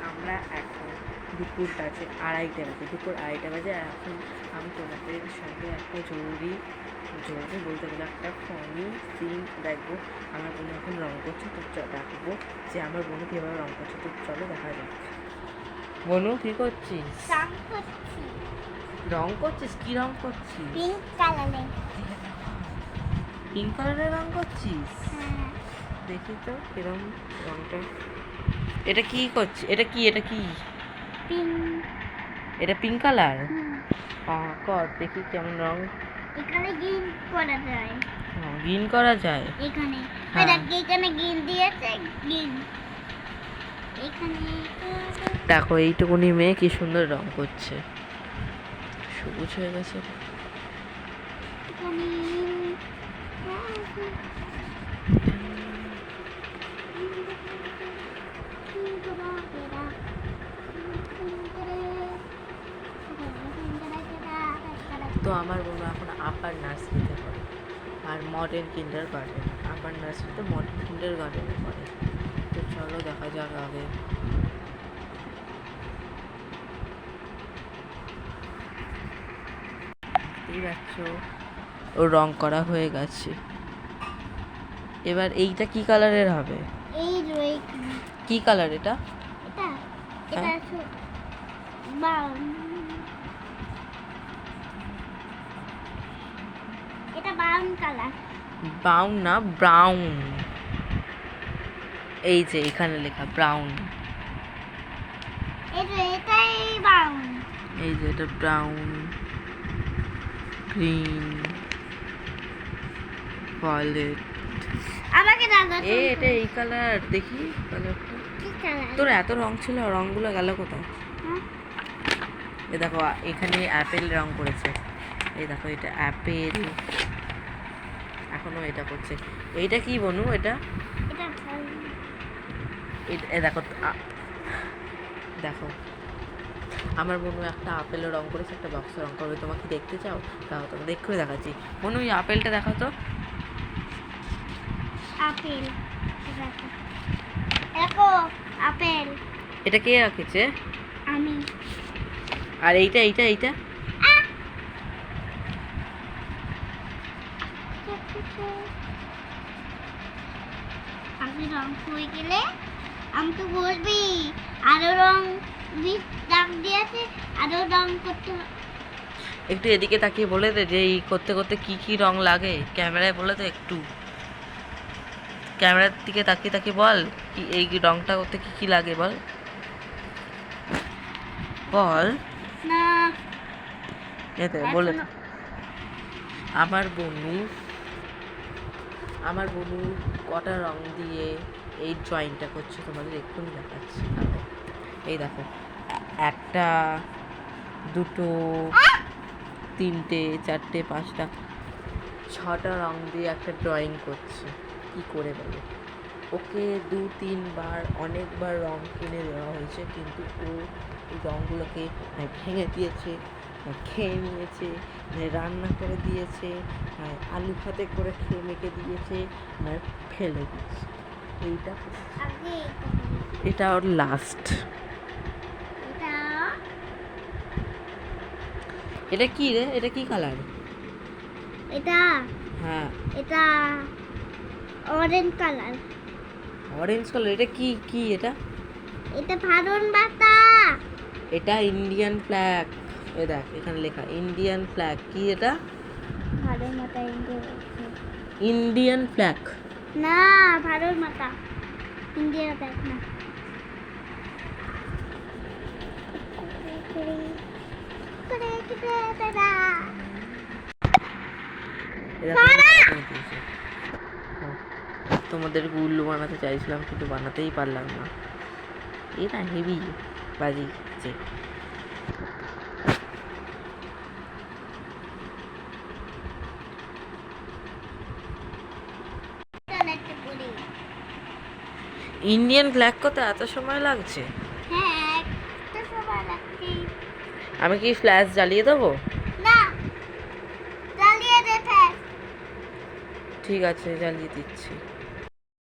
আমরা এখন দুপুর বাজে 2:30 বাজে। এখন আমি তোমাদের সঙ্গে একটা জরুরি বলতে গেলে একটা ফানি সিন দেখবো। আমার বোন এখন রং করছে, তো ডাকবো যে আমার বোনু কীভাবে রং করছে, তো চলো দেখা যাক। বোনু কী করছিস? রং করছিস? কি রং করছিস? পিঙ্ক কালারের রং করছিস? দেখি তো কিরম রংটা। এটা কি করছিস? এটা কি এটা পিঙ্ক কালার? কর দেখি কেমন রং। এখানে গ্রিন করা যায়। গ্রিন করা যায় এখানে। হ্যাঁ। এখানে গ্রিন দিয়েছে, গ্রিন। এখানে দেখো এইটুকুনি মেয়ে কি সুন্দর রং করছে, সবুজ হয়ে গেছে। তো আমার বোন এখন আপার নার্সারিতে পড়ে আর মডার্ন কিন্ডার গার্ডেন। আপার নার্সারিতে মডার্ন কিন্ডার গার্ডেনে পড়ে। তো চলো দেখা যাক আগে। দেখতেই পাচ্ছ ও রং করা হয়ে গেছে। এবার এইটা কি কালারের হবে? কি কালার এটা? এটা ব্রাউন কালার। ব্রাউন না, ব্রাউন। এই যে এখানে লেখা ব্রাউন। এটাই ব্রাউন। এই যে এটা ব্রাউন, গ্রিন, ভায়োলেট। আমাকে দাদা এটা এই কালার। দেখি কালারটা। কি কালার? তোর এত রং ছিল, রংগুলো গেল কোথায়? এ দেখো এখানে অ্যাপেল রং করেছে। এই দেখো এটা অ্যাপেল, এখনো এটা করছে। এইটা কি বনু? এটা দেখো দেখো আমার বোনু একটা আপেলের রং করেছে, একটা বক্সের রং করবে। তোমাকে দেখতে চাও? তাও তো দেখে দেখাচ্ছি। বোনু ওই আপেলটা দেখো তো। আপেল দেখো, আপেল। এটা কে রাখেছে? আমি। আর এইটা এইটা এইটা আমি রং হয়ে গেলে আমাকে বলবি আরো রং দাগ দিয়েছে, আরো রং করতে। একটু এদিকে তাকিয়ে বলে দে যে এই করতে করতে কি কি রং লাগে। ক্যামেরায় বলে দে, একটু ক্যামেরার দিকে তাকিয়ে তাকিয়ে বল কি এই রংটা করতে কি কি লাগে বল বল। না এতে বলে আমার বোনু কটা রং দিয়ে এই ড্রয়িংটা করছে তোমাদের এক্ষুনি দেখাচ্ছি। এই দেখো, 1, 2, 3, 4, 5, 6টা রং দিয়ে একটা ড্রয়িং করছে। কি করে বলো? ওকে 2-3 বার অনেকবার রং কিনে দেওয়া হয়েছে, কিন্তু ও এই রঙগুলোকে ভেঙে দিয়েছে, খেয়ে নিয়েছে, রান্না করে দিয়েছে, আলু ভাতে করে খেয়ে মেখে দিয়েছে, ফেলে দিয়েছে। এটা ওর লাস্ট। এটা কি রে? এটা কি কালার? এটা হ্যাঁ, এটা অরেঞ্জ কালার। Orange colour. এটা কি কি এটা? এটা ভারত মাতা। এটা ইন্ডিয়ান ফ্ল্যাগ। এই দেখ এখানে লেখা ইন্ডিয়ান ফ্ল্যাগ। কি এটা? ভারত মাতা। ইন্ডিয়ান ফ্ল্যাগ না, ভারত মাতা। ইন্ডিয়ান ফ্ল্যাগ না। তোমাদের গুল্লু বানাতে চাইছিলাম, কিন্তু বানাতেই পারলাম না। এটা হেভি বাজিয়েছে। ইন্ডিয়ান ফ্ল্যাগ করতে এত সময় লাগছে? হ্যাঁ, একটা সময় লাগছে। আমি কি ফ্ল্যাশ জ্বালিয়ে দেবো? না, জ্বালিয়ে দে। ঠিক আছে, জ্বালিয়ে দিচ্ছি।